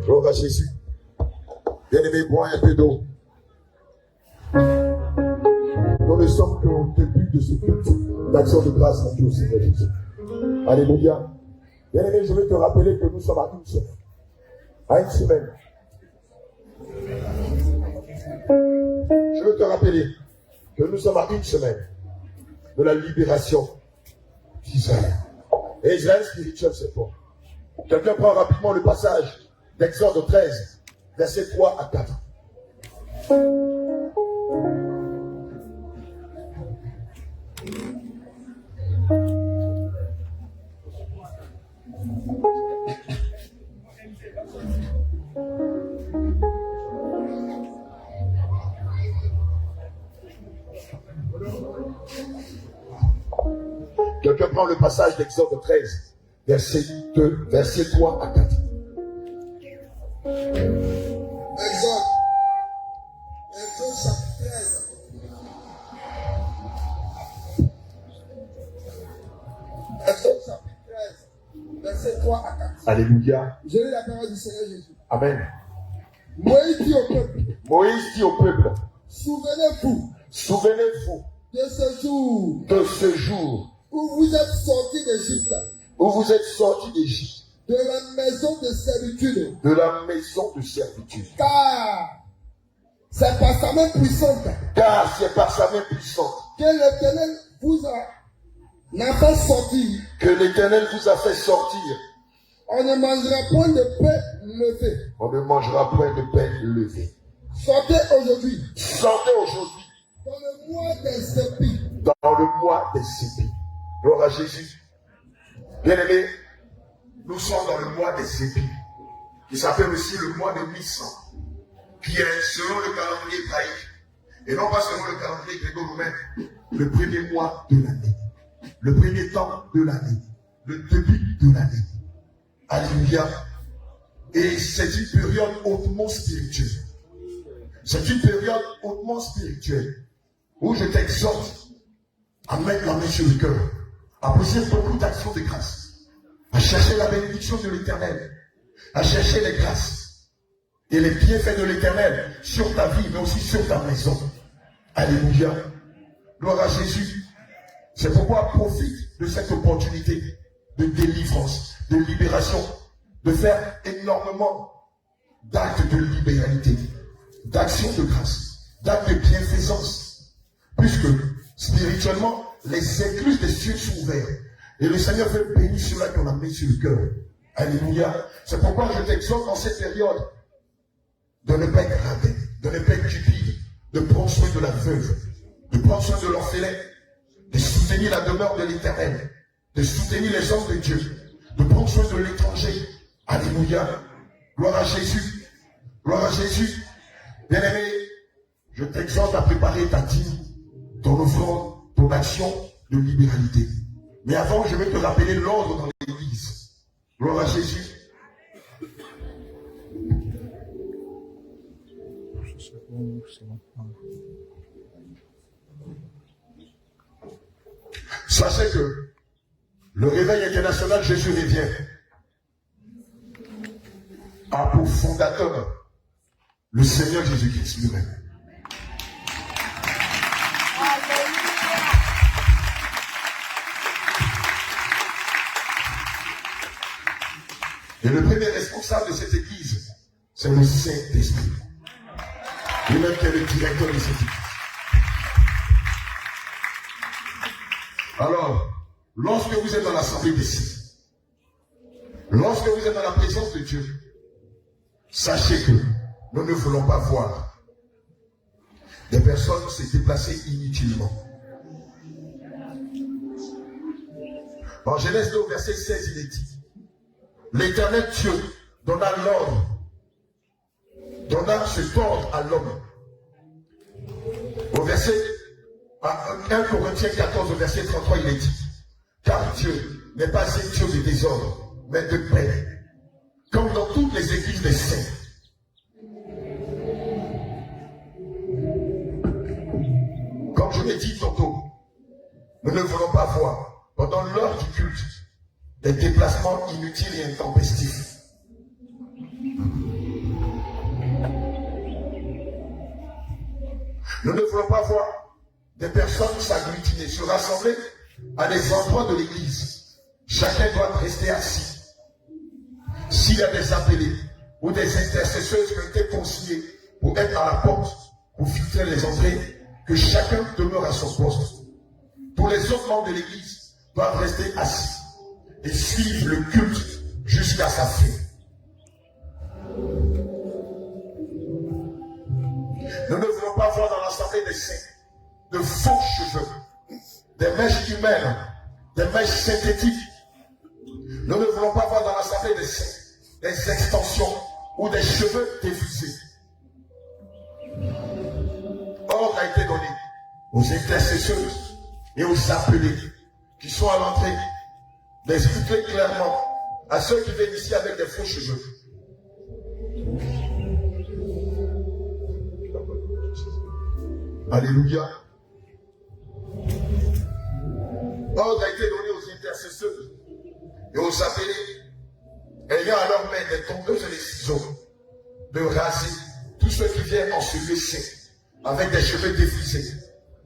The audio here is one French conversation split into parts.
Gloire à Jésus. Bien-aimé, bois un peu d'eau. Nous ne sommes qu'au début de ce culte d'action de grâce à Dieu au Seigneur Jésus. Alléluia. Bien-aimé, je vais te rappeler que nous sommes à une semaine. À une semaine. Je veux te rappeler que nous sommes à une semaine de la libération d'Israël. Et Israël spirituel, c'est quoi? Quelqu'un prend rapidement le passage d'Exode 13, versets 3 à 4. Quelqu'un prend le passage d'Exode 13, verset 3 à 4. Exode chapitre 13. Exode chapitre 13, verset 3 à 4. Alléluia. Je lis la parole du Seigneur Jésus. Amen. Moïse dit au peuple. Moïse dit au peuple, Souvenez-vous de ce jour où vous êtes sortis d'Égypte, de la maison de servitude. Car c'est par sa main puissante que l'Éternel vous a fait sortir. On ne mangera point de pain levé. Sortez aujourd'hui. Dans le mois des épis. Gloire à Jésus. Bien-aimés, nous sommes dans le mois des épis, qui s'appelle aussi le mois de Nissan, qui est selon le calendrier hébraïque, et non pas selon le calendrier gréco-romain, le premier mois de l'année, le premier temps de l'année, le début de l'année. Alléluia. Et c'est une période hautement spirituelle. C'est une période hautement spirituelle où je t'exhorte à mettre la main sur le cœur, à poser beaucoup d'actions de grâce, à chercher la bénédiction de l'Éternel, à chercher les grâces et les bienfaits de l'Éternel sur ta vie, mais aussi sur ta maison. Alléluia. Gloire à Jésus. C'est pourquoi profite de cette opportunité de délivrance, de libération, de faire énormément d'actes de libéralité, d'actions de grâce, d'actes de bienfaisance, puisque spirituellement, les écluses des cieux sont ouvertes. Et le Seigneur veut bénir ceux-là qui ont la main sur le cœur. Alléluia. C'est pourquoi je t'exhorte dans cette période de ne pas être radin, de ne pas être cupide, de prendre soin de la veuve, de prendre soin de l'orphelin, de soutenir la demeure de l'Éternel, de soutenir les hommes de Dieu, de prendre soin de l'étranger. Alléluia. Gloire à Jésus. Gloire à Jésus. Bien-aimé, je t'exhorte à préparer ta dîme, ton offrande, ton action de libéralité. Mais avant, je vais te rappeler l'ordre dans l'église. Gloire à Jésus. Sachez que le réveil international Jésus revient a pour fondateur le Seigneur Jésus-Christ lui-même. Et le premier responsable de cette église, c'est le Saint-Esprit. Lui-même qui est le directeur de cette église. Alors, lorsque vous êtes dans l'assemblée des saints, lorsque vous êtes dans la présence de Dieu, sachez que nous ne voulons pas voir des personnes se déplacer inutilement. En Genèse 2, verset 16, il est dit, l'Éternel Dieu donna cet ordre à l'homme. Au verset 1 Corinthiens 14, verset 33, il est dit, car Dieu n'est pas un Dieu de désordre, mais de paix, comme dans toutes les églises des saints. Comme je l'ai dit tantôt, nous ne voulons pas voir, pendant l'heure du culte, des déplacements inutiles et intempestifs. Nous ne voulons pas voir des personnes s'agglutiner, se rassembler à des endroits de l'église. Chacun doit rester assis. S'il y a des appelés ou des intercesseurs qui ont été consignés pour être à la porte, pour filtrer les entrées, que chacun demeure à son poste. Tous les autres membres de l'église doivent rester assis et suivre le culte jusqu'à sa fin. Nous ne voulons pas voir dans l'assemblée des saints de faux cheveux, des mèches humaines, des mèches synthétiques. Nous ne voulons pas voir dans l'assemblée des saints des extensions ou des cheveux défrisés. Ordre a été donné aux intercesseurs et aux appelés qui sont à l'entrée d'expliquer clairement à ceux qui viennent ici avec des faux cheveux. Alléluia. Ordre a été donné aux intercesseurs et aux appelés ayant à leur main des tondeuses et des ciseaux de raser tous ceux qui viennent en se laisser avec des cheveux défrisés,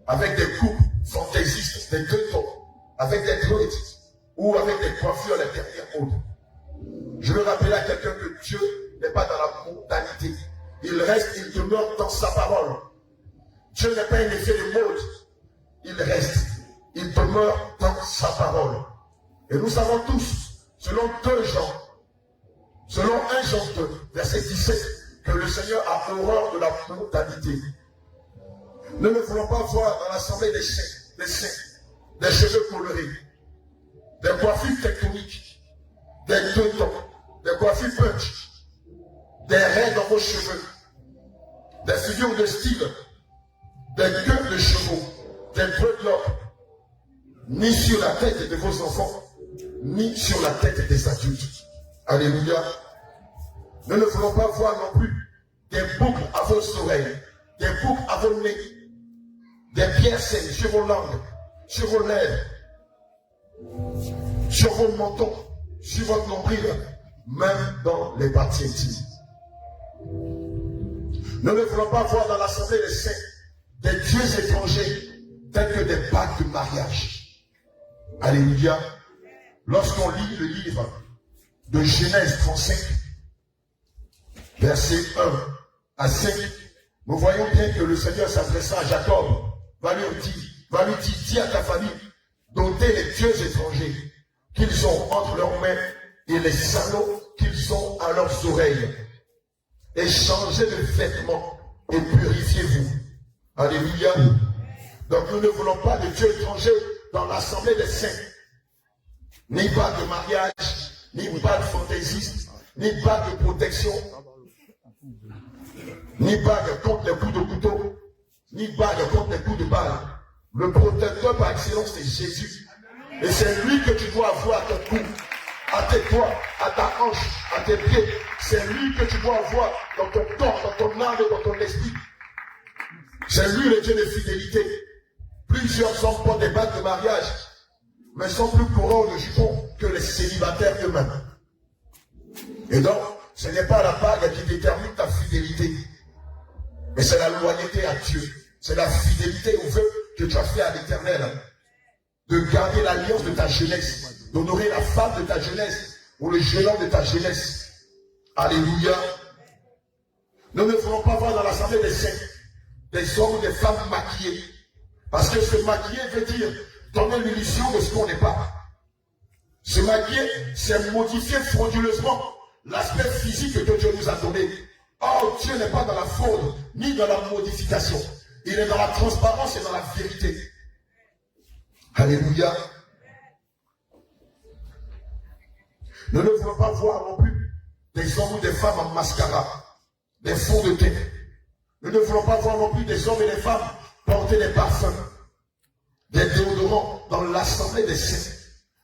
avec des coupes fantaisistes, des deux tons, avec des dreads ou avec des coiffures à la dernière mode. Je veux rappeler à quelqu'un que Dieu n'est pas dans la mondanité. Il reste, il demeure dans sa parole. Dieu n'est pas un effet de mode. Il reste, il demeure dans sa parole. Et nous savons tous, selon 2 Jean, selon 1 Jean 2, verset 17, que le Seigneur a horreur de la mondanité. Nous ne voulons pas voir dans l'assemblée des saints, des cheveux colorés, des coiffures tectoniques, des deux tons, des coiffures punch, des raies dans vos cheveux, des figures de style, des queues de chevaux, des dreadlocks, ni sur la tête de vos enfants, ni sur la tête des adultes. Alléluia. Nous ne voulons pas voir non plus des boucles à vos oreilles, des boucles à vos nez, des piercings sur vos langues, sur vos lèvres, sur vos mentons, sur votre nombril, même dans les parties intimes. Nous ne voulons pas voir dans l'assemblée des saints des dieux étrangers tels que des bagues de mariage. Alléluia. Lorsqu'on lit le livre de Genèse 35, versets 1 à 5, nous voyons bien que le Seigneur s'adressant à Jacob va lui dire, dis à ta famille, d'ôter les dieux étrangers qu'ils ont entre leurs mains et les anneaux qu'ils ont à leurs oreilles. Et changez de vêtements et purifiez-vous. Alléluia. Donc nous ne voulons pas de dieux étrangers dans l'assemblée des saints. Ni pas de mariage, ni pas de fantaisistes, ni pas de protection, ni bague contre les coups de couteau, ni bague contre les coups de balle. Le protecteur par excellence, c'est Jésus. Et c'est lui que tu dois avoir à ton cou, à tes doigts, à ta hanche, à tes pieds. C'est lui que tu dois avoir dans ton corps, dans ton âme et dans ton esprit. C'est lui le Dieu de fidélité. Plusieurs hommes portent des bagues de mariage, mais sont plus courants de jupons que les célibataires eux-mêmes. Et donc, ce n'est pas la bague qui détermine ta fidélité, mais c'est la loyauté à Dieu. C'est la fidélité au vœu que tu as fait à l'Éternel. De garder l'alliance de ta jeunesse, d'honorer la femme de ta jeunesse ou le jeune homme de ta jeunesse. Alléluia. Nous ne voulons pas voir dans l'assemblée des saints des hommes ou des femmes maquillés. Parce que se maquiller veut dire donner l'illusion de ce qu'on n'est pas. Se maquiller, c'est modifier frauduleusement l'aspect physique que Dieu nous a donné. Or, Dieu n'est pas dans la fraude, ni dans la modification. Il est dans la transparence et dans la vérité. Alléluia. Nous ne voulons pas voir non plus des hommes ou des femmes en mascara, des fonds de teint. Nous ne voulons pas voir non plus des hommes et des femmes porter des parfums, des déodorants dans l'assemblée des saints.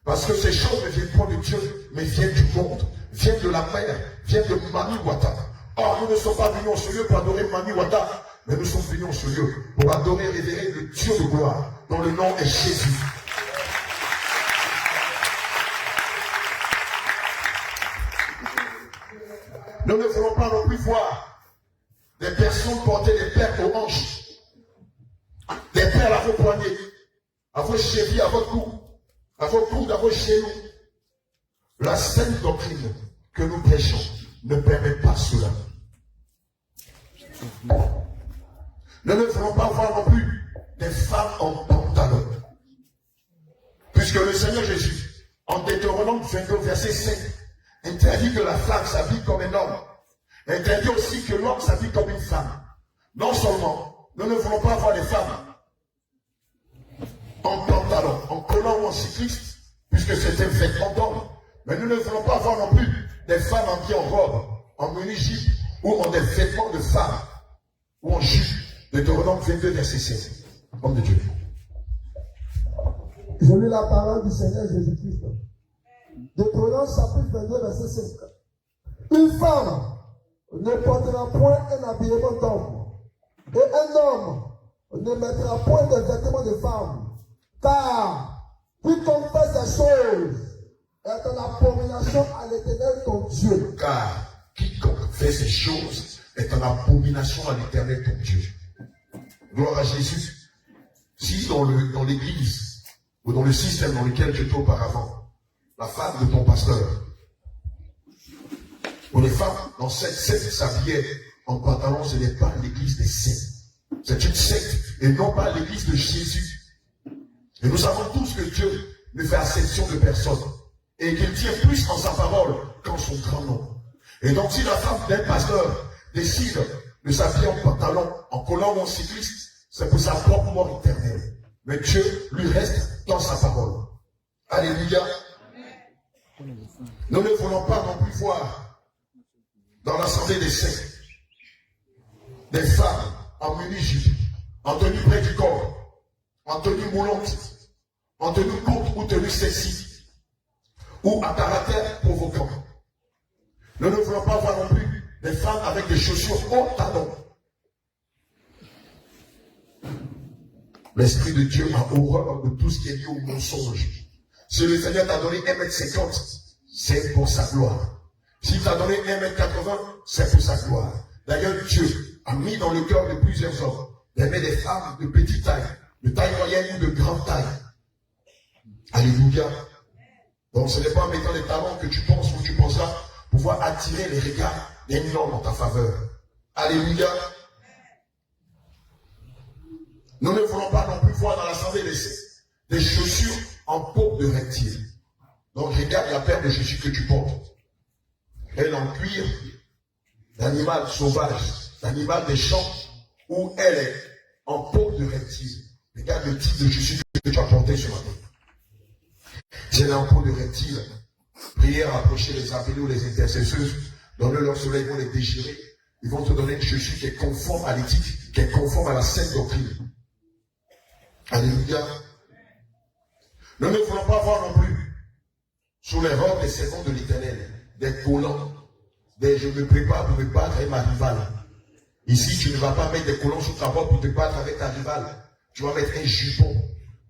Parce que ces choses ne viennent pas de Dieu, mais viennent du monde, viennent de la mer, viennent de Mami Wata. Or, nous ne sommes pas venus en ce lieu pour adorer Mami Wata, mais nous sommes venus en ce lieu pour adorer et révérer le Dieu de gloire, dont le nom est Jésus. Nous ne voulons pas non plus voir des personnes porter des perles aux hanches, perles à vos poignets, à vos chevilles, à votre cou, à vos coudes, à vos genoux. La saine doctrine que nous prêchons ne permet pas cela. Nous ne voulons pas voir non plus des femmes en pantalon. Puisque le Seigneur Jésus, en Deutéronome 22, verset 5, interdit que la femme s'habille comme un homme. Interdit aussi que l'homme s'habille comme une femme. Non seulement, nous ne voulons pas voir des femmes en pantalon, en collant ou en cycliste, puisque c'est un vêtement d'homme. Mais nous ne voulons pas voir non plus des femmes habillées en robe, en mini-jupe ou en des vêtements de femmes ou en jupe. Deutéronome 22, verset 7. Homme de Dieu. Je lis la parole du Seigneur Jésus-Christ. Deutéronome chapitre 22, verset 5. Une femme ne portera point un habillement d'homme, et un homme ne mettra point de vêtements de femme, car quiconque fait ces choses est en abomination à l'Éternel ton Dieu. Car quiconque fait ces choses est en abomination à l'Éternel ton Dieu. Gloire à Jésus. Si dans l'église ou dans le système dans lequel tu étais auparavant, la femme de ton pasteur ou les femmes dans cette secte s'habillaient en pantalon, ce n'est pas l'église des saints. C'est une secte et non pas l'église de Jésus. Et nous savons tous que Dieu ne fait acception de personne et qu'il tient plus en sa parole qu'en son grand nom. Et donc si la femme d'un pasteur décide de s'habiller en pantalon, en collant ou en cycliste, c'est pour sa propre mort éternelle. Mais Dieu lui reste dans sa parole. Alléluia. Nous ne voulons pas non plus voir dans l'assemblée des saints des femmes en mini-jupe, en tenue près du corps, en tenue moulante, en tenue courte ou tenue sexy, ou à caractère provoquant. Nous ne voulons pas voir non plus des femmes avec des chaussures haut talons. L'Esprit de Dieu a horreur de tout ce qui est lié au mensonge. Si le Seigneur t'a donné 1m50, c'est pour sa gloire. S'il t'a donné 1m80, c'est pour sa gloire. D'ailleurs, Dieu a mis dans le cœur de plusieurs hommes d'aimer des femmes de petite taille, de taille moyenne ou de grande taille. Alléluia. Donc ce n'est pas en mettant les talents que tu penses ou tu penseras pouvoir attirer les regards des hommes en ta faveur. Alléluia. Nous ne voulons pas non plus voir dans l'assemblée des chaussures en peau de reptile. Donc regarde la paire de Jésus que tu portes. Elle en cuir d'animal sauvage, d'animal des champs, ou elle est en peau de reptile. Regarde le type de Jésus que tu as porté ce matin. Si elle est en peau de reptile, prière à approcher les appelés ou les intercesseuses, donne-leur leur soleil, ils vont les déchirer. Ils vont te donner une chaussure qui est conforme à l'éthique, qui est conforme à la sainte doctrine. Alléluia. Nous ne voulons pas voir non plus, sous les robes des servants de l'Éternel, des collants, des je me prépare pour me battre avec ma rivale. Ici, tu ne vas pas mettre des collants sous ta robe pour te battre avec ta rivale. Tu vas mettre un jupon,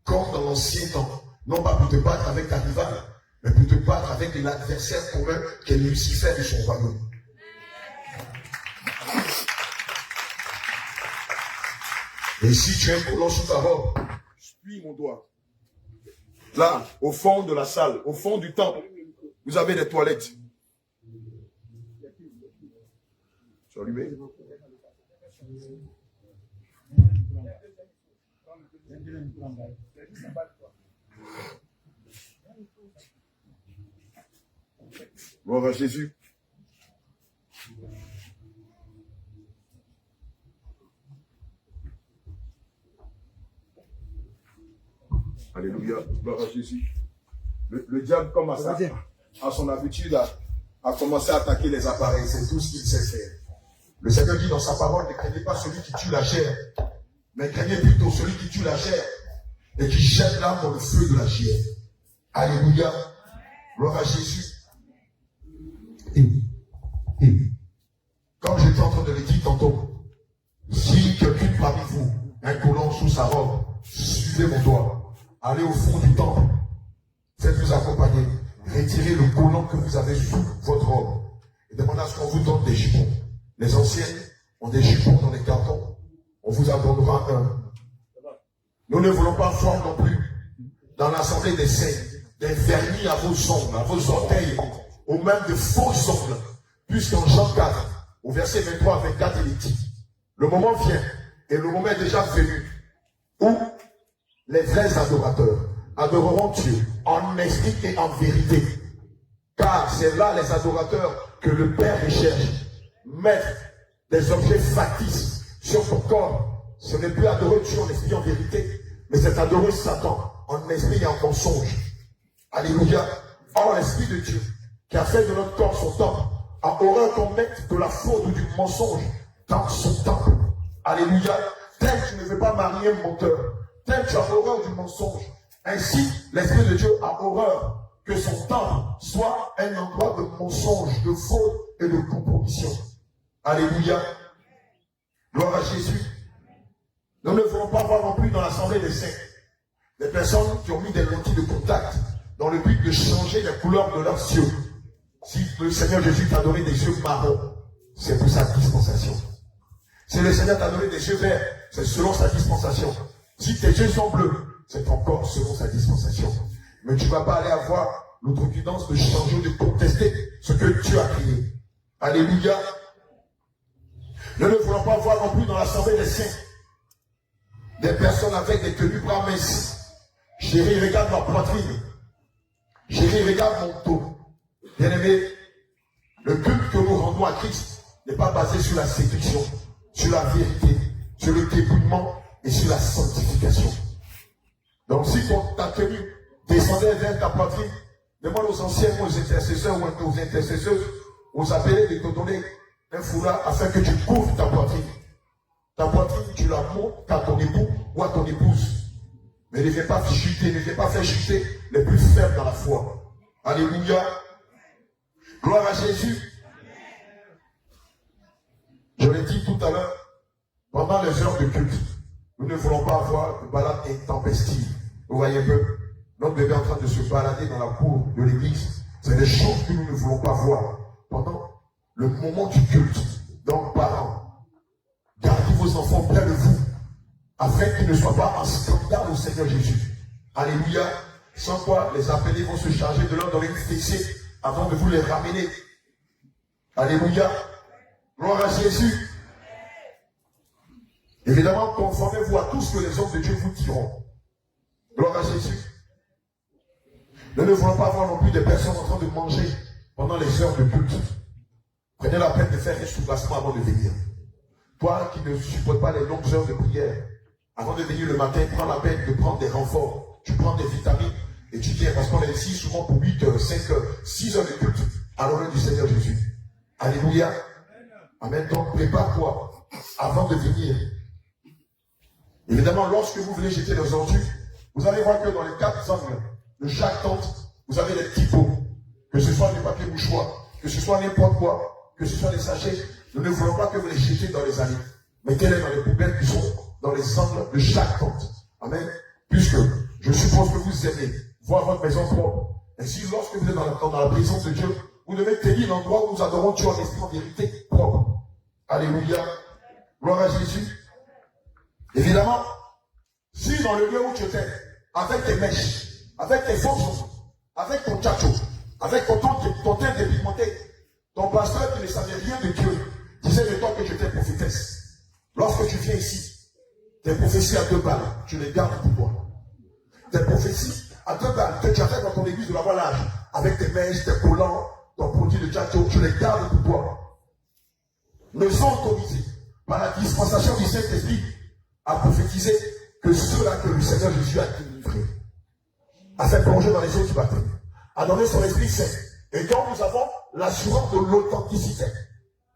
comme dans l'ancien temps. Non pas pour te battre avec ta rivale, mais pour te battre avec l'adversaire commun qui est Lucifer de son royaume. Et si tu as un collant sous ta robe, suis mon doigt. Là, au fond de la salle, au fond du temple, vous avez des toilettes. Tu as allumé? Gloire à Jésus. Alléluia. Gloire à Jésus. Le diable, comme à son habitude, a commencé à attaquer les appareils. C'est tout ce qu'il sait faire. Le Seigneur dit dans sa parole, ne craignez pas celui qui tue la chair, mais craignez plutôt celui qui tue la chair et qui jette l'âme dans le feu de la chair. Alléluia. Gloire à Jésus. Comme j'étais en train de le dire tantôt, si quelqu'un parmi vous a un collant sous sa robe, suivez mon doigt, allez au fond du temple, faites-vous accompagner, retirez le collant que vous avez sous votre robe et demandez à ce qu'on vous donne des jupons. Les anciennes ont des jupons dans les cartons, on vous en donnera un. Nous ne voulons pas voir non plus dans l'assemblée des saints des vernis à vos ongles, à vos orteils, ou même de faux ongles, puisqu'en Jean 4, au verset 23 à 24, il est dit, le moment vient, et le moment est déjà venu, où les vrais adorateurs adoreront Dieu en esprit et en vérité. Car c'est là les adorateurs que le Père recherche. Mettre des objets factices sur ton corps, ce n'est plus adorer Dieu en esprit et en vérité, mais c'est adorer Satan en esprit et en mensonge. Alléluia. Or, l'Esprit de Dieu, qui a fait de notre corps son temple, a horreur qu'on mette de la faute ou du mensonge dans son temple. Alléluia. Tel tu ne veux pas marier un menteur, tel tu as horreur du mensonge. Ainsi, l'Esprit de Dieu a horreur que son temple soit un endroit de mensonge, de faute et de compromission. Alléluia. Gloire à Jésus. Nous ne voulons pas voir non plus dans l'assemblée des saints des personnes qui ont mis des lentilles de contact dans le but de changer la couleur de leurs yeux. Si le Seigneur Jésus t'a donné des yeux marrons, c'est pour sa dispensation. Si le Seigneur t'a donné des yeux verts, c'est selon sa dispensation. Si tes yeux sont bleus, c'est encore selon sa dispensation. Mais tu ne vas pas aller avoir l'outrecuidance de changer, de contester ce que Dieu a créé. Alléluia. Nous ne voulons pas voir non plus dans l'assemblée des saints des personnes avec des tenues bras minces. Chérie, regarde ma poitrine. Chérie, regarde mon dos. Bien-aimé, le culte que nous rendons à Christ n'est pas basé sur la séduction, sur la vérité, sur le dépouillement et sur la sanctification. Donc si ta tenue descendait vers ta poitrine, demande aux anciens, aux intercesseurs ou aux intercesseuses, aux appelés de te donner un foulard afin que tu couvres ta poitrine. Ta poitrine, tu la montres à ton époux ou à ton épouse. Mais ne fais pas chuter, ne fais pas faire chuter les plus faibles dans la foi. Alléluia. Gloire à Jésus. Je l'ai dit tout à l'heure, pendant les heures de culte, nous ne voulons pas avoir de balade intempestive. Vous voyez un peu, notre bébé est en train de se balader dans la cour de l'église. C'est des choses que nous ne voulons pas voir pendant le moment du culte. Donc, parents, gardez vos enfants près de vous, afin qu'ils ne soient pas en scandale au Seigneur Jésus. Alléluia. Sans quoi les appelés vont se charger de leur donner une fessée avant de vous les ramener. Alléluia. Gloire à Jésus. Évidemment, conformez-vous à tout ce que les hommes de Dieu vous diront. Gloire à Jésus. Nous ne voulons pas voir non plus des personnes en train de manger pendant les heures de culte. Prenez la peine de faire un soubassement avant de venir. Toi qui ne supportes pas les longues heures de prière, avant de venir le matin, prends la peine de prendre des renforts. Tu prends des vitamines et tu viens, parce qu'on est ici souvent pour 8 heures, 5 heures, 6 heures de culte à l'honneur du Seigneur Jésus. Alléluia. Amen. Donc prépare-toi avant de venir. Évidemment, lorsque vous venez jeter les ordures, vous allez voir que dans les 4 angles de chaque tente, vous avez des petits pots. Que ce soit du papier mouchoir, que ce soit n'importe quoi, que ce soit des sachets, nous ne voulons pas que vous les jetez dans les allées. Mettez-les dans les poubelles qui sont dans les angles de chaque tente. Amen. Puisque je suppose que vous aimez voir votre maison propre. Ainsi, lorsque vous êtes dans la présence de Dieu, vous devez tenir l'endroit où nous adorons Dieu en esprit en vérité propre. Alléluia. Gloire à Jésus. Évidemment, si dans le lieu où tu étais, avec tes mèches, avec tes fonctions, avec ton tchatcho, avec ton teint dépigmenté, ton pasteur qui ne savait rien de Dieu, disait de toi que tu étais prophétesse. Lorsque tu viens ici, tes prophéties à 2 balles, tu les gardes pour toi. Tes prophéties à 2 balles que tu as fait dans ton église de la voilage, avec tes mèches, tes collants, ton produit de tchatcho, tu les gardes pour toi. Ne sont autorisés par la dispensation du Saint-Esprit à prophétiser que ceux-là que le Seigneur Jésus a délivrés, a fait plonger dans les eaux du baptême, a donné son Esprit Saint. Et donc nous avons l'assurance de l'authenticité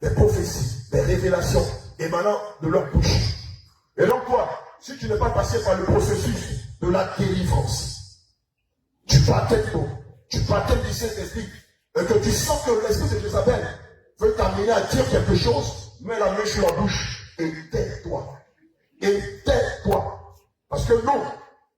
des prophéties, des révélations émanant de leur bouche. Et donc toi, si tu n'es pas passé par le processus de la délivrance, tu baptêmes du Saint-Esprit, et que tu sens que l'esprit de Jézabel veut t'amener à dire quelque chose, mets la main sur la bouche et tais-toi. Et tais-toi. Parce que nous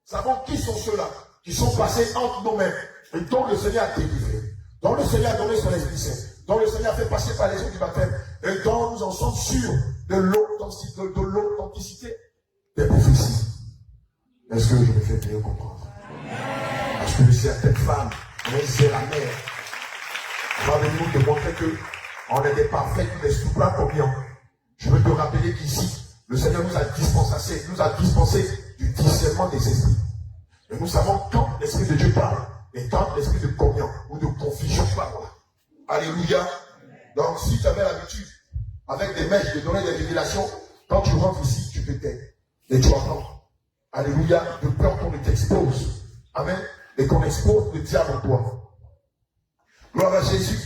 savons qui sont ceux-là qui sont passés entre nos mains et dont le Seigneur a délivré, dont le Seigneur a donné son Esprit Saint, dont le Seigneur a fait passer par les eaux du baptême et dont nous en sommes sûrs de l'authenticité des prophéties. Est-ce que je me fais bien comprendre? Parce que certaines femmes, c'est la mère, va venir nous démontrer qu'on est des parfaits, des supra-communions. Je veux te rappeler qu'ici, le Seigneur nous a dispensé du discernement des esprits. Et nous savons quand l'Esprit de Dieu parle et quand l'Esprit de communion ou de confusion parle. Alléluia. Donc si tu avais l'habitude, avec des mèches, de donner des révélations, quand tu rentres ici, tu te tais. Et tu attends. Alléluia. De peur qu'on ne t'expose. Amen. Et qu'on expose le diable en toi. Gloire à Jésus.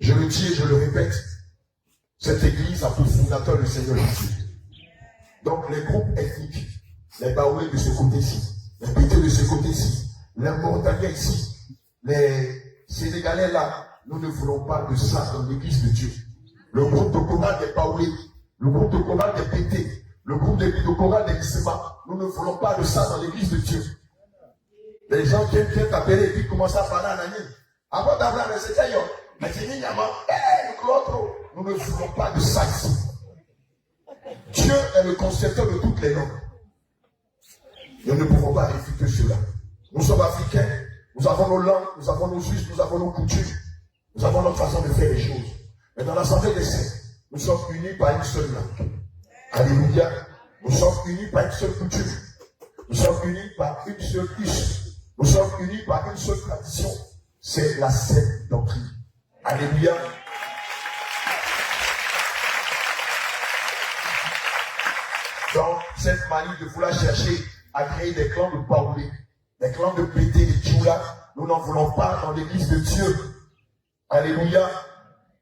Je le dis et je le répète, cette église a pour fondateur le Seigneur Jésus. Donc les groupes ethniques, les Baoulés de ce côté-ci, les Pétés de ce côté-ci, les Mauritaniens ici, les Sénégalais là, nous ne voulons pas de ça dans l'église de Dieu. Le groupe de chorale des Baoulés, le groupe de chorale des Pétés, le groupe de chorale des Bissema, nous ne voulons pas de ça dans l'église de Dieu. Les gens qui viennent t'appeler et puis commencent à parler en année. Avant d'avoir le Seigneur, nous ne voulons pas de ça ici. Dieu est le concepteur de toutes les langues. Nous ne pouvons pas réfuter cela. Nous sommes africains, nous avons nos langues, nous avons nos us, nous avons nos coutumes, nous avons notre façon de faire les choses. Mais dans l'assemblée des saints, nous sommes unis par une seule langue. Alléluia. Nous sommes unis par une seule coutume. Nous sommes unis par une seule us. Nous sommes unis par une seule tradition. C'est la sainte doctrine. Alléluia. Donc, cette manie de vouloir chercher à créer des clans de Baoulé, des clans de Pété, de Tchoula, nous n'en voulons pas dans l'église de Dieu. Alléluia.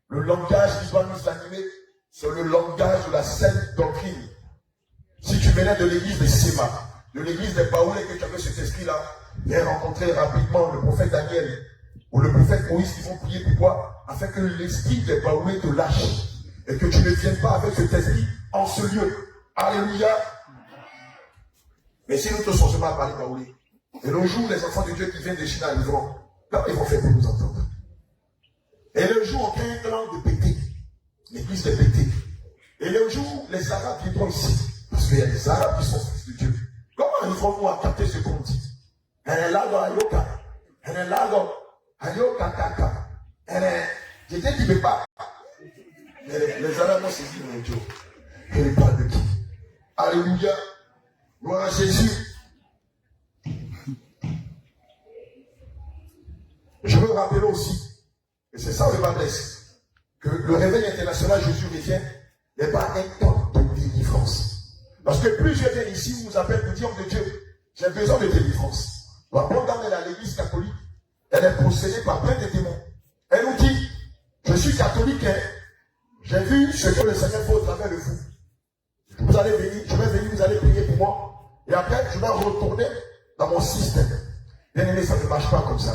Le langage qui doit nous animer, c'est le langage de la sainte doctrine. Si tu venais de l'église de Séma, de l'église des Baoulés, que tu avais cet esprit-là, viens rencontrer rapidement le prophète Daniel ou le prophète Moïse qui vont prier pour toi, afin que l'esprit des Baoulés te lâche et que tu ne viennes pas avec cet esprit en ce lieu. Alléluia. Mais si nous ne te sommes pas à parler Baoulé, et le jour où les enfants de Dieu qui viennent de Chine arriveront, comment ils vont faire pour nous entendre? Et le jour où il y a un clan de Pété, l'église de Pété, et le jour où les Arabes viendront ici, parce qu'il y a des Arabes qui sont fils de Dieu, comment arriverons-nous à capter ce qu'on dit? Elle est là dans Ayoka, elle est là dans Ayoka Kaka, elle est. J'étais dit, mais pas. Les Arabes ont saisi mon Dieu. Elle parle de qui? Alléluia. Gloire à Jésus. Je veux rappeler aussi, et c'est ça le bas blesse, que le réveil international Jésus revient n'est pas un temps de délivrance. Parce que plus je viens ici, vous appelle le homme de Dieu, j'ai besoin de délivrance. La bonne dame, elle est à l'église catholique, elle est possédée par plein de démons. Elle nous dit, je suis catholique, hein. J'ai vu ce que le Seigneur fait au travers de vous. Vous allez venir, je vais venir, vous allez prier pour moi. Et après, je vais retourner dans mon système. Bien aimé, ça ne marche pas comme ça.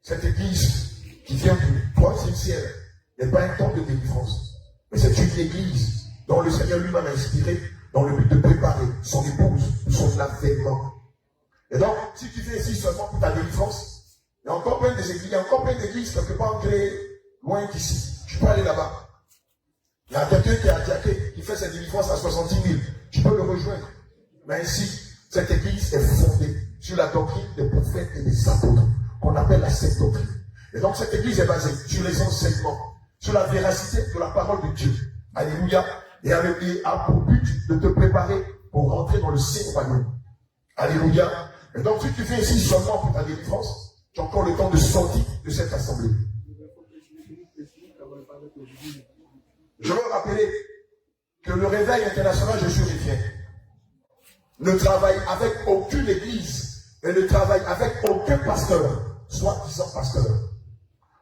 Cette église qui vient du troisième ciel n'est pas un temps de délivrance. Mais c'est une église dont le Seigneur lui-même a inspiré dans le but de préparer son épouse pour son avènement. Et donc, si tu viens ici seulement pour ta délivrance, il y a encore plein d'églises, il y a encore plein d'églises quelque part créées loin d'ici. Je peux aller là-bas. Il y a quelqu'un qui est à Diaké, qui fait sa délivrance à 70 000. Tu peux le rejoindre. Mais ici, cette église est fondée sur la doctrine des prophètes et des apôtres, qu'on appelle la sainte doctrine. Et donc cette église est basée sur les enseignements, sur la véracité de la parole de Dieu. Alléluia. Et a pour but de te préparer pour rentrer dans le Saint royaume. Alléluia. Et donc si tu viens ici seulement pour ta délivrance, tu as encore le temps de sortir de cette assemblée. Je veux rappeler que le réveil international Jésus revient ne travaille avec aucune église et ne travaille avec aucun pasteur, soi-disant pasteur.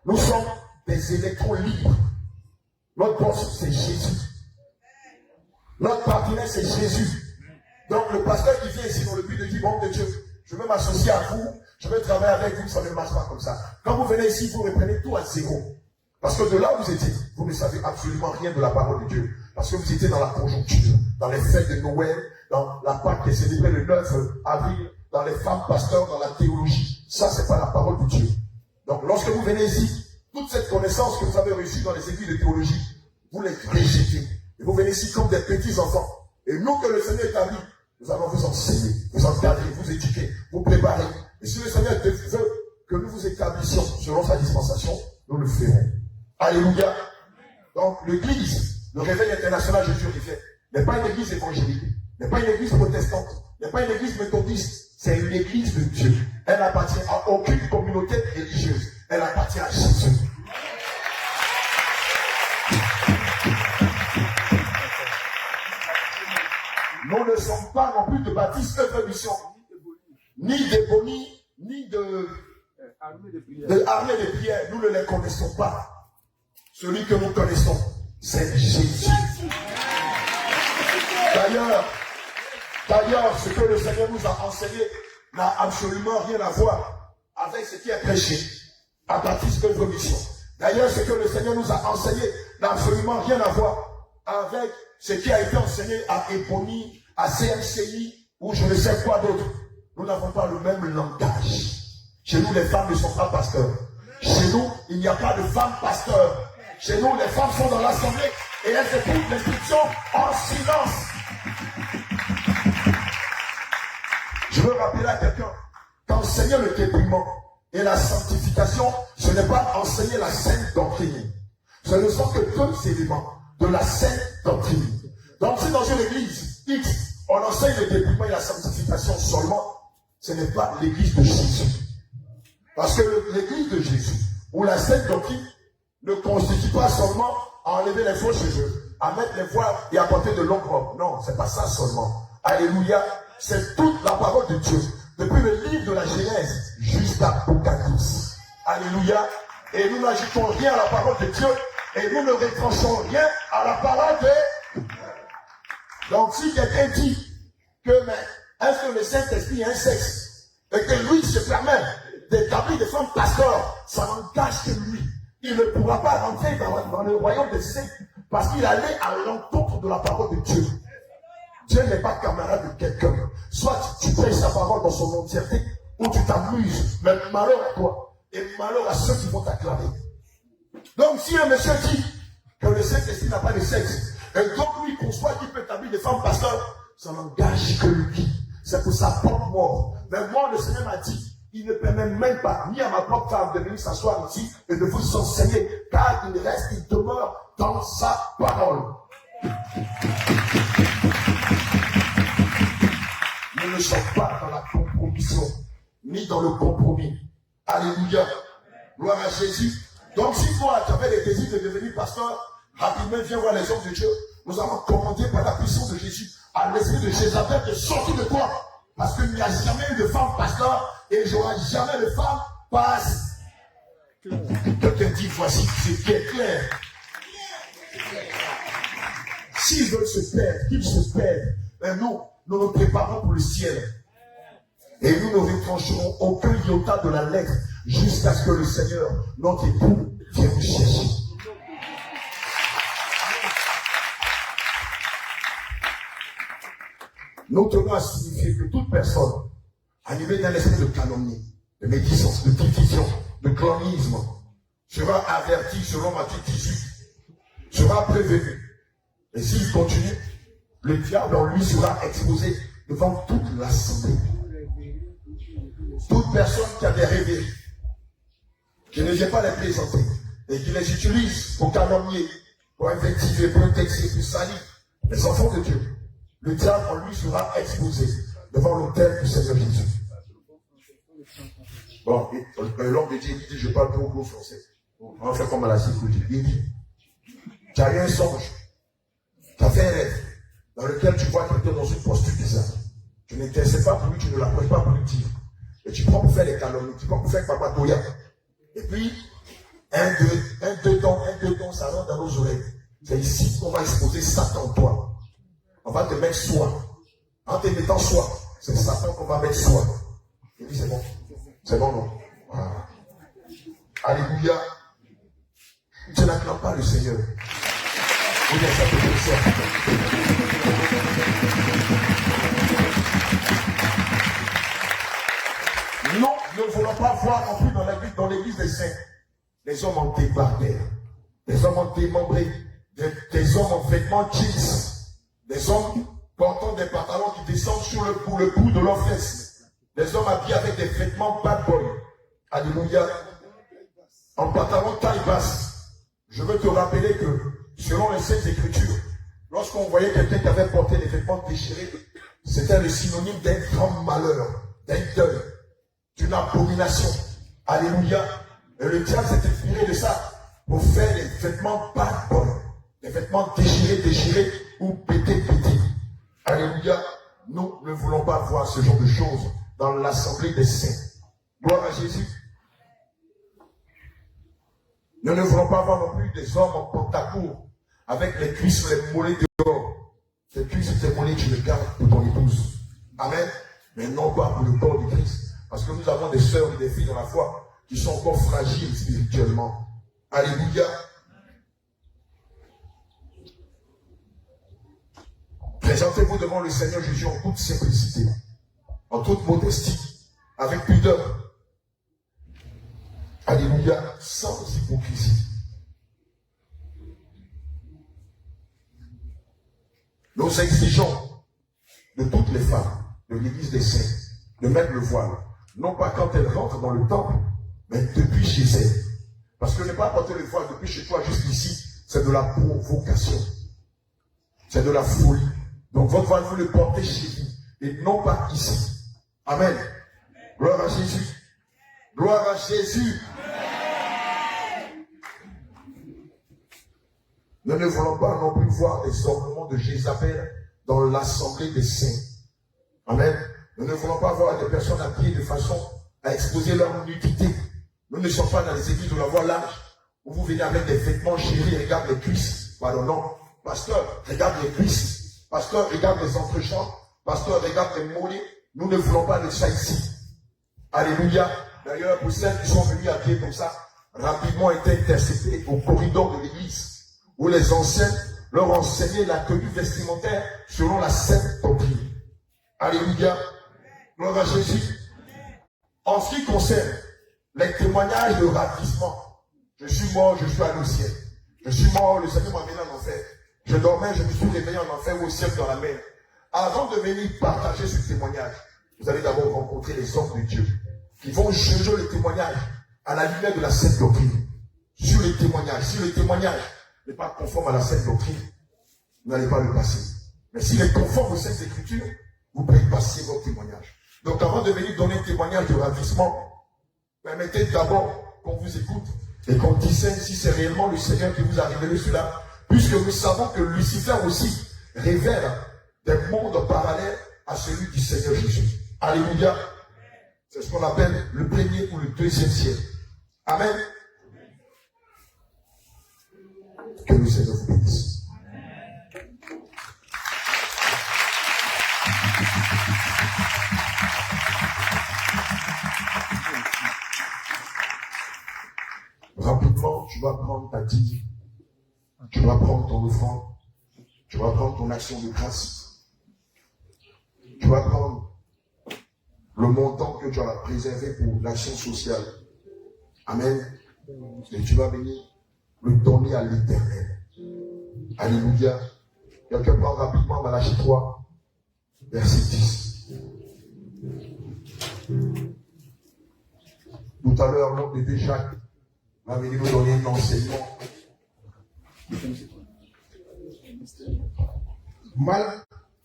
Nous sommes des électrons libres. Notre boss, c'est Jésus. Notre partenaire, c'est Jésus. Donc le pasteur qui vient ici dans le but de dire, bon de Dieu, je veux m'associer à vous, je veux travailler avec vous, ça ne marche pas comme ça. Quand vous venez ici, vous reprenez tout à zéro. Parce que de là où vous étiez, vous ne savez absolument rien de la parole de Dieu. Parce que vous étiez dans la conjoncture, dans les fêtes de Noël, dans la Pâque qui est célébrée le 9 avril, dans les femmes pasteurs, dans la théologie. Ça, c'est pas la parole de Dieu. Donc, lorsque vous venez ici, toute cette connaissance que vous avez reçue dans les églises de théologie, vous les rejetez. Et vous venez ici comme des petits enfants. Et nous que le Seigneur établit, nous allons vous enseigner, vous encadrer, vous éduquer, vous préparer. Et si le Seigneur veut que nous vous établissions selon sa dispensation, nous le ferons. Alléluia. Donc l'église, le réveil international Jésus fait, n'est pas une église évangélique, n'est pas une église protestante, n'est pas une église méthodiste, c'est une église de Dieu. Elle n'appartient à aucune communauté religieuse. Elle appartient à Jésus. Nous ne sommes pas non plus de baptistes œuvre mission, ni de boni, ni de armée de prière. Nous ne les connaissons pas. Celui que nous connaissons, c'est Jésus. D'ailleurs, ce que le Seigneur nous a enseigné n'a absolument rien à voir avec ce qui est prêché à baptiste œuvre mission. D'ailleurs, ce que le Seigneur nous a enseigné n'a absolument rien à voir avec ce qui a été enseigné à Éboni, à CMCI, ou je ne sais quoi d'autre. Nous n'avons pas le même langage. Chez nous, les femmes ne sont pas pasteurs. Chez nous, il n'y a pas de femmes pasteurs. Chez nous, les femmes sont dans l'assemblée et elles écoutent l'instruction en silence. Je veux rappeler à quelqu'un qu'enseigner le dépouillement et la sanctification, ce n'est pas enseigner la sainte doctrine. Ce ne sont que deux éléments de la sainte doctrine. Donc si dans une église X, on enseigne le dépouillement et la sanctification seulement, ce n'est pas l'église de Jésus. Parce que l'église de Jésus, où la sainte doctrine ne constitue pas seulement à enlever les faux cheveux, à mettre les voiles et à porter de longues robes. Non, c'est pas ça seulement. Alléluia. C'est toute la parole de Dieu. Depuis le livre de la Genèse jusqu'à l'Apocalypse. Alléluia. Et nous n'ajoutons rien à la parole de Dieu. Et nous ne retranchons rien à la parole de Dieu. Donc si quelqu'un dit que, mais, est-ce que le Saint-Esprit est un sexe? Et que lui se permet d'établir des femmes pasteurs, ça n'engage que lui. Il ne pourra pas rentrer dans le royaume des saints parce qu'il allait à l'encontre de la parole de Dieu. Dieu n'est pas camarade de quelqu'un. Soit tu prêches sa parole dans son entièreté, ou tu t'amuses. Mais malheur à toi, et malheur à ceux qui vont t'acclamer. Donc si un monsieur dit que le Saint-Esprit n'a pas de sexe, et donc lui conçoit qu'il peut établir des femmes pasteurs, ça n'engage que lui. C'est pour sa propre mort. Mais moi, le Seigneur m'a dit, il ne permet même pas, ni à ma propre femme, de venir s'asseoir ici et de vous enseigner, car il demeure dans sa parole. Nous ne sommes pas dans la compromission, ni dans le compromis. Alléluia. Gloire à Jésus. Donc si toi, tu avais le désir de devenir pasteur, rapidement viens voir les hommes de Dieu. Nous avons commandé par la puissance de Jésus à l'esprit de Jézabel de sortir de toi. Parce qu'il n'y a jamais eu de femme pasteur et il n'y aura jamais de femme pasteur. Quelqu'un dit, voici ce qui est clair. S'ils veulent se perdre, qu'ils se perdent. Mais nous nous préparons pour le ciel. Et nous ne retrancherons aucun iota de la lettre jusqu'à ce que le Seigneur, notre époux, vienne nous chercher. Nous tenons à signifier que toute personne animée d'un esprit de calomnie, de médisance, de division, de clonisme, sera avertie selon Matthieu 18, sera prévenue. Et s'il continue, le diable en lui sera exposé devant toute l'assemblée. Toute personne qui a des rêveries, qui ne vient pas les présenter, et qui les utilise pour calomnier, pour invectiver, pour indexer, pour salir les enfants de Dieu, le diable en lui sera exposé devant l'autel du Seigneur Jésus. Bon, l'homme de Dieu dit, je parle pour vous français. On va faire comme à la sécurité. Il dit, tu as eu un songe, tu as fait un rêve, dans lequel tu vois quelqu'un dans une posture bizarre. Tu n'intéressais pas pour lui, tu ne l'approches pas pour lui dire. Et tu prends pour faire des calomnies, tu prends pour faire papatoya. Et puis, un, deux temps, ça rentre dans nos oreilles. C'est ici qu'on va exposer Satan en toi. On va te mettre soi. En te mettant soi, c'est Satan qu'on va mettre soi. Et puis c'est bon. C'est bon, non? Voilà. Alléluia. Tu n'acclames pas le Seigneur. Ou bien ça peut faire ça. Non, nous ne voulons pas voir non plus dans l'église des saints des hommes en débardeur, des hommes en démembrés, des hommes en vêtements jeans, des hommes portant des pantalons qui descendent sur le bout de leurs fesses, des hommes habillés avec des vêtements bad boy. Alléluia. En pantalon taille basse. Je veux te rappeler que, selon les Saintes Écritures, lorsqu'on voyait quelqu'un qui avait porté des vêtements déchirés, c'était le synonyme d'un grand malheur, d'un deuil, d'une abomination. Alléluia. Et le diable s'est inspiré de ça pour faire des vêtements bad boy, des vêtements déchirés ou pétés. Alléluia. Nous ne voulons pas voir ce genre de choses dans l'assemblée des saints. Gloire à Jésus. Nous ne voulons pas voir non plus des hommes en pantacourt avec les cuisses sur les mollets dehors. Ces cuisses et ces mollets, tu les gardes pour ton épouse. Amen. Mais non pas pour le corps du Christ. Parce que nous avons des sœurs et des filles dans la foi qui sont encore fragiles spirituellement. Alléluia. Présentez-vous devant le Seigneur Jésus en toute simplicité, en toute modestie, avec pudeur. Alléluia, sans hypocrisie. Nous exigeons de toutes les femmes de l'église des saints de mettre le voile, non pas quand elles rentrent dans le temple, mais depuis chez elles. Parce que ne pas porter le voile depuis chez toi jusqu'ici, c'est de la provocation. C'est de la folie. Donc votre voile, vous le portez chez vous et non pas ici. Amen. Gloire à Jésus. Gloire à Jésus. Nous ne voulons pas non plus voir des ornements de Jézabel dans l'assemblée des saints. Amen. Nous ne voulons pas voir des personnes habillées de façon à exposer leur nudité. Nous ne sommes pas dans les églises de la voie large où vous venez avec des vêtements chéris et regarde les cuisses. Pardon, non. Pasteur, regarde les cuisses. Pasteur, regarde les entrejambes. Pasteur, regarde les mollets. Nous ne voulons pas de ça ici. Alléluia. D'ailleurs, pour celles qui sont venues habillées comme ça, rapidement été interceptées au corridor de l'église, où les anciens leur enseignaient la tenue vestimentaire selon la sainte doctrine. Alléluia. Gloire à Jésus. En ce qui concerne les témoignages de ravissement, je suis mort, je suis allé au ciel. Je suis mort, le Seigneur m'a amené en enfer. Je dormais, je me suis réveillé en enfer ou au ciel dans la mer. Avant de venir partager ce témoignage, vous allez d'abord rencontrer les hommes de Dieu qui vont juger le témoignage à la lumière de la sainte doctrine. Sur les témoignages, si le témoignage n'est pas conforme à la sainte doctrine, vous n'allez pas le passer. Mais s'il est conforme aux saintes écritures, vous pouvez passer votre témoignage. Donc avant de venir donner un témoignage de ravissement, permettez d'abord qu'on vous écoute et qu'on discerne si c'est réellement le Seigneur qui vous a révélé cela, puisque nous savons que Lucifer aussi révèle des mondes parallèles à celui du Seigneur Jésus. Alléluia. C'est ce qu'on appelle le premier ou le deuxième ciel. Amen. Que le Seigneur vous bénisse. Rapidement, tu vas prendre ta dîme, tu vas prendre ton offrande, tu vas prendre ton action de grâce, tu vas prendre le montant que tu as préservé pour l'action sociale. Amen. Et tu vas venir le donner à l'Éternel. Alléluia. Quelqu'un prend rapidement Malachie 3, verset 10. Tout à l'heure, notre bébé Jacques va venir nous donner un enseignement.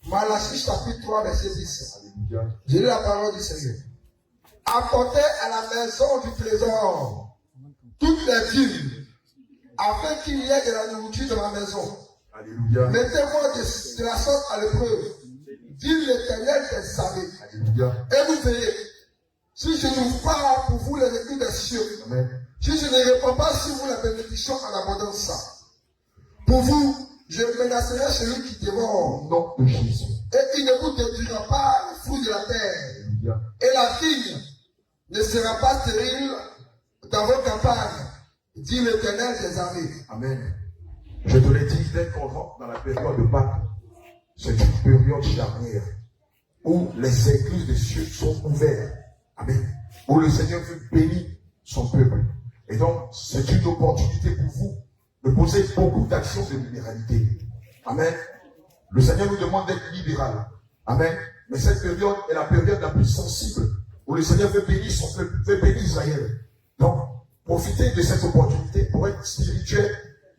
Malachie chapitre 3, verset 10. Alléluia. J'ai lu la parole du Seigneur. Apportez à la maison du trésor toutes les dîmes, afin qu'il y ait de la nourriture dans la maison. Alléluia. Mettez-moi de la sorte à l'épreuve, dit l'Éternel des armées. Alléluia. Et vous verrez, si je n'ouvre pas pour vous les écrits des cieux, Amen. si je ne réponds pas sur vous la bénédiction en abondance, pour vous, je menacerai celui qui dévore. Au nom de Jésus. Et il ne vous détruira pas le fruit de la terre. Alléluia. Et la vigne ne sera pas stérile dans vos campagnes, dit l'Éternel des armées. Amen. Je te l'ai dit, dès qu'on rentre dans la période de Pâques, c'est une période charnière où les églises des cieux sont ouvertes. Amen. Où le Seigneur veut bénir son peuple. Et donc, c'est une opportunité pour vous de possède beaucoup d'actions de libéralité. Amen. Le Seigneur nous demande d'être libéral. Amen. Mais cette période est la période la plus sensible où le Seigneur veut bénir son peuple, veut bénir Israël. Donc, profitez de cette opportunité pour être spirituel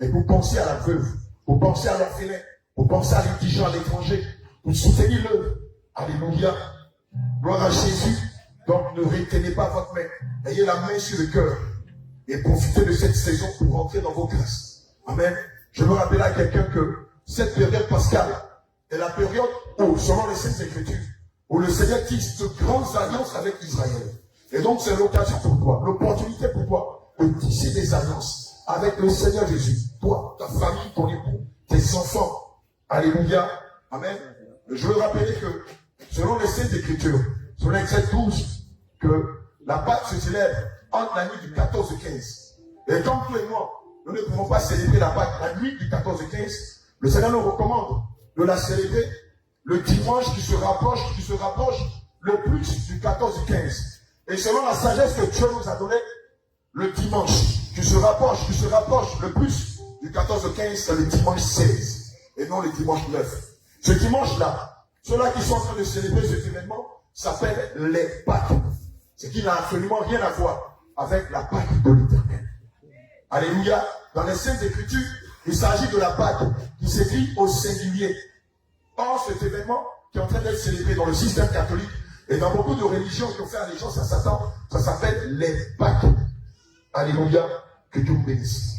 et pour penser à la veuve, pour penser à l'orphelin, pour penser à l'indigent, à l'étranger, pour soutenir l'œuvre. Alléluia. Gloire à Jésus. Donc, ne retenez pas votre main. Ayez la main sur le cœur et profitez de cette saison pour rentrer dans vos grâces. Amen. Je veux rappeler à quelqu'un que cette période pascale est la période où, selon les Saintes Écritures, où le Seigneur tisse de grandes alliances avec Israël. Et donc, c'est l'occasion pour toi, l'opportunité pour toi de tisser des alliances avec le Seigneur Jésus. Toi, ta famille, ton époux, tes enfants. Alléluia. Amen. Je veux rappeler que, selon les Saintes Écritures, selon l'Exode 12, que la Pâque se célèbre entre la nuit du 14 et 15. Et comme tous les mois, nous ne pouvons pas célébrer la Pâque la nuit du 14 et 15, le Seigneur nous recommande de la célébrer le dimanche qui se rapproche le plus du 14 et 15. Et selon la sagesse que Dieu nous a donnée, le dimanche qui se rapproche le plus du 14 et 15, c'est le dimanche 16 et non le dimanche 9. Ce dimanche-là, ceux-là qui sont en train de célébrer cet événement s'appellent les Pâques. Ce qui n'a absolument rien à voir avec la Pâque de l'Éternel. Alléluia. Dans les Saintes Écritures, il s'agit de la Pâque qui s'écrit au singulier. Or, cet événement qui est en train d'être célébré dans le système catholique et dans beaucoup de religions qui ont fait allégeance à Satan, ça s'appelle les Pâques. Alléluia. Que Dieu vous bénisse.